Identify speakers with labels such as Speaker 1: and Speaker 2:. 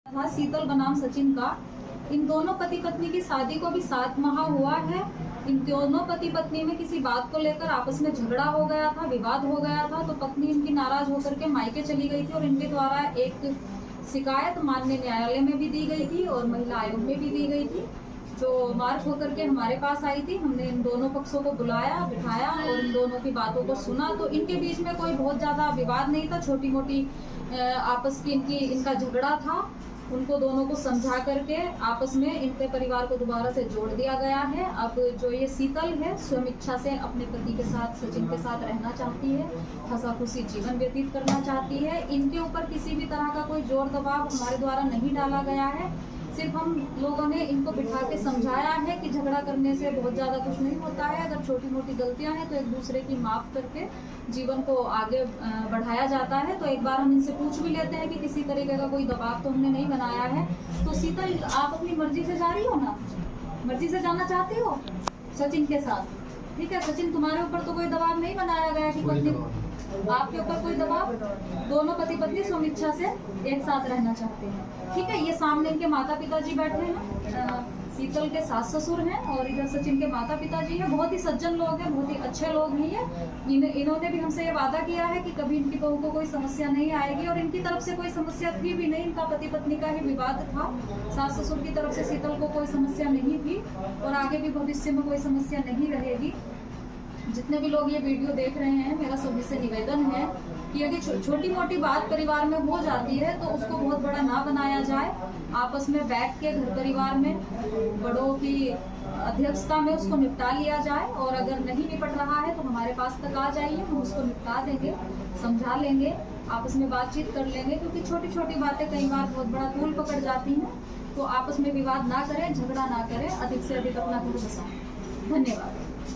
Speaker 1: था शीतल बनाम सचिन का। इन दोनों पति पत्नी की शादी को भी 7 माह हुआ है। इन दोनों पति पत्नी में किसी बात को लेकर आपस में झगड़ा हो गया था, विवाद हो गया था, तो पत्नी इनकी नाराज होकर के मायके चली गई थी और इनके द्वारा एक शिकायत माननीय न्यायालय में भी दी गई थी और महिला आयोग में भी दी गई थी, जो मार्क होकर के हमारे पास आई थी। हमने इन दोनों पक्षों को बुलाया, बिठाया और इन दोनों की बातों को सुना। तो इनके बीच में कोई बहुत ज़्यादा विवाद नहीं था, छोटी मोटी आपस की इनका झगड़ा था। उनको दोनों को समझा करके आपस में इनके परिवार को दोबारा से जोड़ दिया गया है। अब जो ये शीतल है स्वयं इच्छा से अपने पति के साथ, सचिन के साथ रहना चाहती है, हंसा खुशी जीवन व्यतीत करना चाहती है। इनके ऊपर किसी भी तरह का कोई जोर दबाव हमारे द्वारा नहीं डाला गया है। सिर्फ हम लोगों ने इनको बिठा के समझाया है कि झगड़ा करने से बहुत ज़्यादा कुछ नहीं होता है। अगर छोटी मोटी गलतियां हैं तो एक दूसरे की माफ़ करके जीवन को आगे बढ़ाया जाता है। तो एक बार हम इनसे पूछ भी लेते हैं कि किसी तरीके का कोई दबाव तो हमने नहीं बनाया है। तो शीतल, आप अपनी मर्जी से जा रही हो ना? मर्जी से जाना चाहती हो सचिन के साथ? ठीक है सचिन, तुम्हारे ऊपर तो कोई दबाव नहीं बनाया गया कि पत्नी, आपके ऊपर कोई दबाव, दोनों पति पत्नी स्वइच्छा से एक साथ रहना चाहते हैं। ठीक है, ये सामने इनके माता पिताजी बैठे हैं, शीतल के सास ससुर हैं और इधर सचिन के माता पिताजी हैं। बहुत ही सज्जन लोग हैं, बहुत ही अच्छे लोग हैं ये। इन्होंने भी हमसे ये वादा किया है कि कभी इनकी बहू को कोई समस्या नहीं आएगी और इनकी तरफ से कोई समस्या थी भी नहीं। इनका पति पत्नी का ही विवाद था, सास ससुर की तरफ से शीतल को कोई समस्या नहीं थी और आगे भी भविष्य में कोई समस्या नहीं रहेगी। जितने भी लोग ये वीडियो देख रहे हैं, मेरा सभी से निवेदन है कि अगर छोटी मोटी बात परिवार में हो जाती है तो उसको बहुत बड़ा ना बनाया जाए। आपस में बैठ के घर परिवार में बड़ों की अध्यक्षता में उसको निपटा लिया जाए और अगर नहीं निपट रहा है तो हमारे पास तक आ जाइए, हम उसको निपटा देंगे, समझा लेंगे, आपस में बातचीत कर लेंगे। क्योंकि छोटी छोटी बातें कई बार बहुत बड़ा तूल पकड़ जाती हैं। तो आपस में विवाद ना करें, झगड़ा ना करें, अधिक से अधिक अपना घर बसाएं। धन्यवाद।